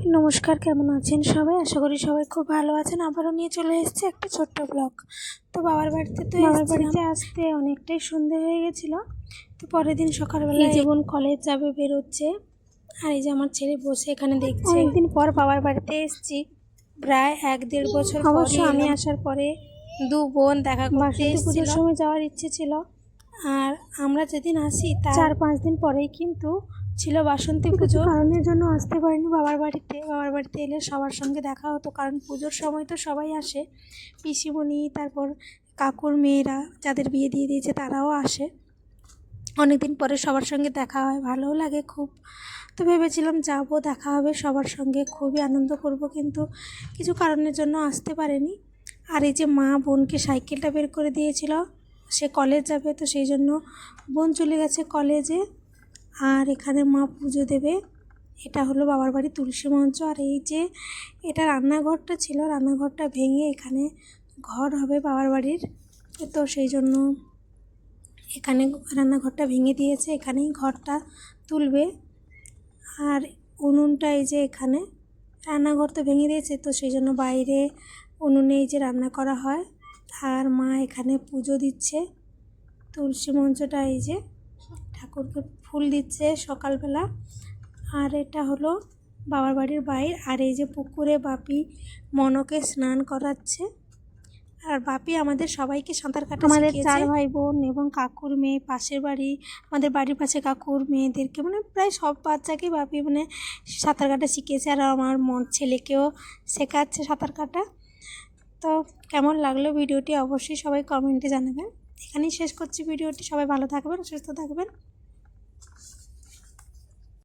নমস্কার, কেমন আছেন সবাই? আশা করি সবাই খুব ভালো আছেন। আবারও নিয়ে চলে এসেছি একটা ছোট্ট ব্লগ। তো বাবার বাড়িতে আসতে অনেকটাই সন্ধে হয়ে গেছিলো। তো পরের দিন সকালবেলা এই যে বোন কলেজ যাবে, বেরোচ্ছে। আর এই যে আমার ছেলে বসে এখানে দেখছে। অনেকদিন পর বাবার বাড়িতে এসেছি, প্রায় 1-1.5 বছর। অবশ্য আমি আসার পরে দু বোন দেখা করতে এসেছিল। পুজোর সময় যাওয়ার ইচ্ছে ছিল, আর আমরা যেদিন আসি তার 4-5 দিন পরেই কিন্তু ছিল বাসন্তী পুজো। কারণের জন্য আসতে পারিনি বাবার বাড়িতে এলে সবার সঙ্গে দেখা হতো, কারণ পুজোর সময় তো সবাই আসে, পিসিমণি, তারপর কাকুর মেয়েরা যাদের বিয়ে দিয়ে দিয়েছে তারাও আসে। অনেকদিন পরে সবার সঙ্গে দেখা হয়, ভালোও লাগে খুব। তো ভেবেছিলাম যাব, দেখা হবে সবার সঙ্গে, খুবই আনন্দ করব, কিন্তু কিছু কারণের জন্য আসতে পারিনি। আর এই যে মা বোনকে সাইকেলটা বের করে দিয়েছিল, সে কলেজ যাবে, তো সেই জন্য বোন চলে গেছে কলেজে। আর এখানে মা পুজো দেবে। এটা হলো বাবার বাড়ির তুলসী মঞ্চ। আর এই যে এটা রান্নাঘরটা ছিল, রান্নাঘরটা ভেঙে এখানে ঘর হবে বাবার বাড়ির, তো সেই জন্য এখানে রান্নাঘরটা ভেঙে দিয়েছে, এখানেই ঘরটা তুলবে। আর উনুনটা এই যে এখানে, রান্নাঘর তো ভেঙে দিয়েছে, তো সেই জন্য বাইরে উনুনে এই যে রান্না করা হয়। আর মা এখানে পুজো দিচ্ছে, তুলসী মঞ্চটা এই যে ঠাকুরকে ফুল দিচ্ছে সকালবেলা। আর এটা হলো বাবার বাড়ির বাইরে। আর এই যে পুকুরে বাপি মনকে স্নান করাচ্ছে। আর বাপি আমাদের সবাইকে সাঁতার কাটা শিখিয়েছে। আমাদের 4 ভাই বোন এবং কাকুর মেয়ে, পাশের বাড়ি আমাদের বাড়ির পাশে কাকুর মেয়েদেরকে, মানে প্রায় সব বাচ্চাকে বাপি সাঁতার কাটা শিখিয়েছে। আর আমার ছেলেকেও শেখাচ্ছে সাঁতার কাটা। তো কেমন লাগলো ভিডিওটি অবশ্যই সবাই কমেন্টে জানাবেন। এখানেই শেষ করছি ভিডিওটি। সবাই ভালো থাকবেন, সুস্থ থাকবেন।